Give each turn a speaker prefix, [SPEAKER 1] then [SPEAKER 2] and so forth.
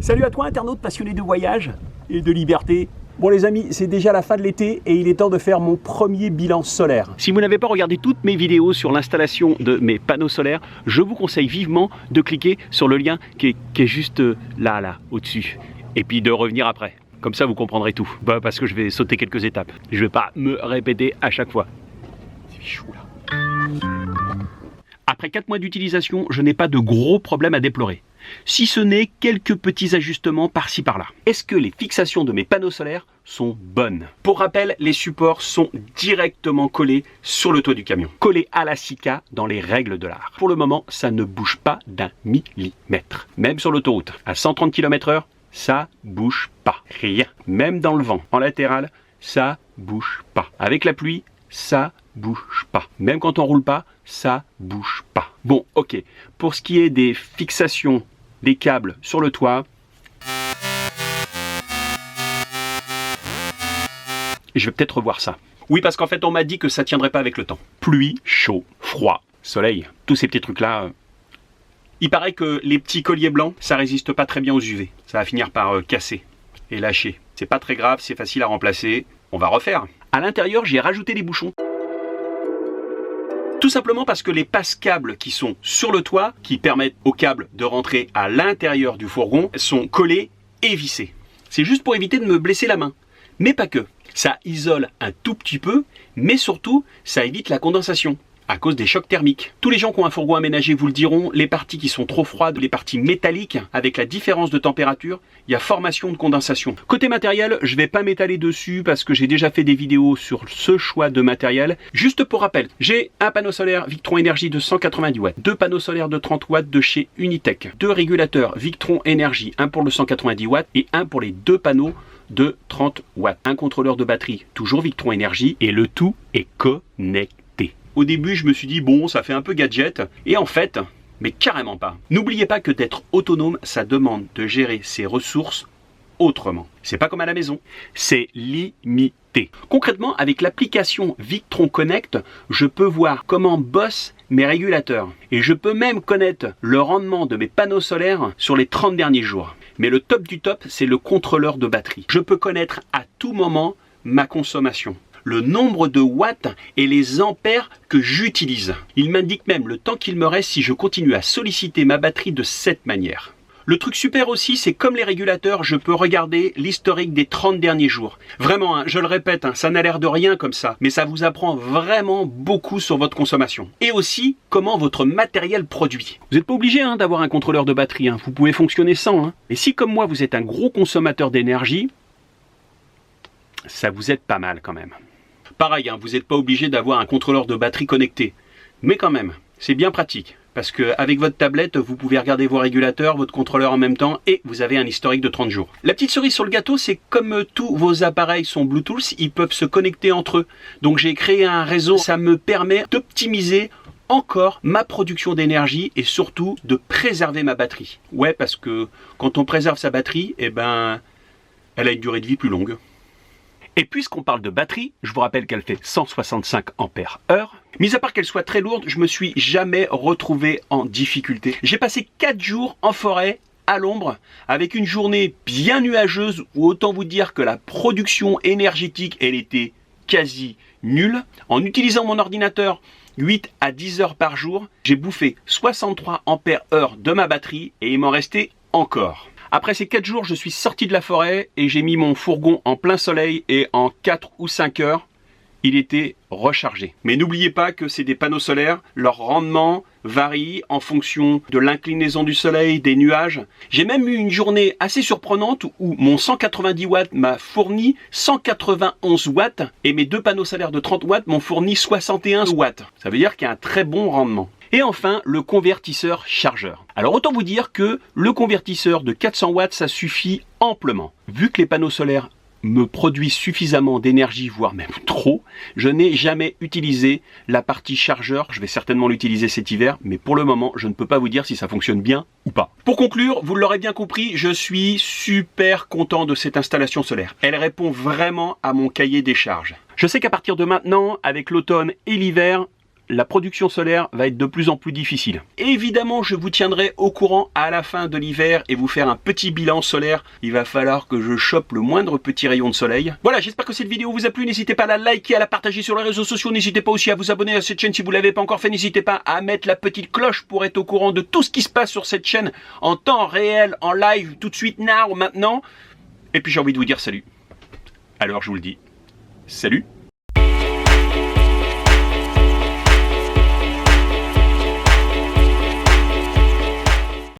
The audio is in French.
[SPEAKER 1] Salut à toi internaute passionné de voyage et de liberté. Bon les amis, c'est déjà la fin de l'été et il est temps de faire mon premier bilan solaire. Si vous n'avez pas regardé toutes mes vidéos sur l'installation de mes panneaux solaires, je vous conseille vivement de cliquer sur le lien qui est juste là, au-dessus. Et puis de revenir après. Comme ça vous comprendrez tout. Parce que je vais sauter quelques étapes. Je ne vais pas me répéter à chaque fois. C'est chaud là. Après 4 mois d'utilisation, je n'ai pas de gros problèmes à déplorer. Si ce n'est quelques petits ajustements par-ci par-là. Est-ce que les fixations de mes panneaux solaires sont bonnes? Pour rappel, les supports sont directement collés sur le toit du camion. Collés à la Sika dans les règles de l'art. Pour le moment, ça ne bouge pas d'un millimètre. Même sur l'autoroute, à 130 km/h, ça bouge pas. Rien. Même dans le vent, en latéral, ça bouge pas. Avec la pluie, ça bouge pas. Même quand on roule pas, ça bouge pas. Bon, ok. Pour ce qui est des fixations des câbles sur le toit, je vais peut-être revoir ça. Oui, parce qu'en fait, on m'a dit que ça tiendrait pas avec le temps. Pluie, chaud, froid, soleil, tous ces petits trucs-là. Il paraît que les petits colliers blancs, ça résiste pas très bien aux UV. Ça va finir par casser et lâcher. C'est pas très grave, c'est facile à remplacer. On va refaire. À l'intérieur, j'ai rajouté des bouchons. Tout simplement parce que les passe-câbles qui sont sur le toit, qui permettent aux câbles de rentrer à l'intérieur du fourgon, sont collés et vissés. C'est juste pour éviter de me blesser la main. Mais pas que. Ça isole un tout petit peu, mais surtout, ça évite la condensation à cause des chocs thermiques. Tous les gens qui ont un fourgon aménagé vous le diront, les parties qui sont trop froides, les parties métalliques, avec la différence de température, il y a formation de condensation. Côté matériel, je ne vais pas m'étaler dessus parce que j'ai déjà fait des vidéos sur ce choix de matériel. Juste pour rappel, j'ai un panneau solaire Victron Energy de 190 watts, 2 panneaux solaires de 30 watts de chez Unitech, 2 régulateurs Victron Energy, un pour le 190 watts et un pour les 2 panneaux de 30 watts. Un contrôleur de batterie, toujours Victron Energy, et le tout est connecté. Au début, je me suis dit, bon, ça fait un peu gadget. Et en fait, mais carrément pas. N'oubliez pas que d'être autonome, ça demande de gérer ses ressources autrement. C'est pas comme à la maison. C'est limité. Concrètement, avec l'application Victron Connect, je peux voir comment bossent mes régulateurs. Et je peux même connaître le rendement de mes panneaux solaires sur les 30 derniers jours. Mais le top du top, c'est le contrôleur de batterie. Je peux connaître à tout moment ma consommation, le nombre de watts et les ampères que j'utilise. Il m'indique même le temps qu'il me reste si je continue à solliciter ma batterie de cette manière. Le truc super aussi, c'est comme les régulateurs, je peux regarder l'historique des 30 derniers jours. Vraiment, hein, je le répète, hein, ça n'a l'air de rien comme ça, mais ça vous apprend vraiment beaucoup sur votre consommation. Et aussi, comment votre matériel produit. Vous n'êtes pas obligé hein, d'avoir un contrôleur de batterie, hein. Vous pouvez fonctionner sans. Hein. Et si comme moi, vous êtes un gros consommateur d'énergie, ça vous aide pas mal quand même. Pareil, hein, vous n'êtes pas obligé d'avoir un contrôleur de batterie connecté. Mais quand même, c'est bien pratique. Parce qu'avec votre tablette, vous pouvez regarder vos régulateurs, votre contrôleur en même temps et vous avez un historique de 30 jours. La petite cerise sur le gâteau, c'est comme tous vos appareils sont Bluetooth, ils peuvent se connecter entre eux. Donc j'ai créé un réseau, ça me permet d'optimiser encore ma production d'énergie et surtout de préserver ma batterie. Ouais, parce que quand on préserve sa batterie, eh ben, elle a une durée de vie plus longue. Et puisqu'on parle de batterie, je vous rappelle qu'elle fait 165 ampères heure. Mis à part qu'elle soit très lourde, je me suis jamais retrouvé en difficulté. J'ai passé 4 jours en forêt, à l'ombre, avec une journée bien nuageuse, où autant vous dire que la production énergétique, elle était quasi nulle. En utilisant mon ordinateur 8 à 10 heures par jour, j'ai bouffé 63 ampères heure de ma batterie et il m'en restait encore. Après ces 4 jours, je suis sorti de la forêt et j'ai mis mon fourgon en plein soleil et en 4 ou 5 heures, il était rechargé. Mais n'oubliez pas que c'est des panneaux solaires, leur rendement varie en fonction de l'inclinaison du soleil, des nuages. J'ai même eu une journée assez surprenante où mon 190 watts m'a fourni 191 watts et mes 2 panneaux solaires de 30 watts m'ont fourni 61 watts. Ça veut dire qu'il y a un très bon rendement. Et enfin, le convertisseur chargeur. Alors autant vous dire que le convertisseur de 400 watts, ça suffit amplement. Vu que les panneaux solaires me produisent suffisamment d'énergie, voire même trop, je n'ai jamais utilisé la partie chargeur. Je vais certainement l'utiliser cet hiver, mais pour le moment, je ne peux pas vous dire si ça fonctionne bien ou pas. Pour conclure, vous l'aurez bien compris, je suis super content de cette installation solaire. Elle répond vraiment à mon cahier des charges. Je sais qu'à partir de maintenant, avec l'automne et l'hiver, la production solaire va être de plus en plus difficile. Évidemment, je vous tiendrai au courant à la fin de l'hiver et vous faire un petit bilan solaire. Il va falloir que je chope le moindre petit rayon de soleil. Voilà, j'espère que cette vidéo vous a plu. N'hésitez pas à la liker, à la partager sur les réseaux sociaux. N'hésitez pas aussi à vous abonner à cette chaîne si vous ne l'avez pas encore fait. N'hésitez pas à mettre la petite cloche pour être au courant de tout ce qui se passe sur cette chaîne en temps réel, en live, tout de suite, now, maintenant. Et puis j'ai envie de vous dire salut. Alors je vous le dis, salut.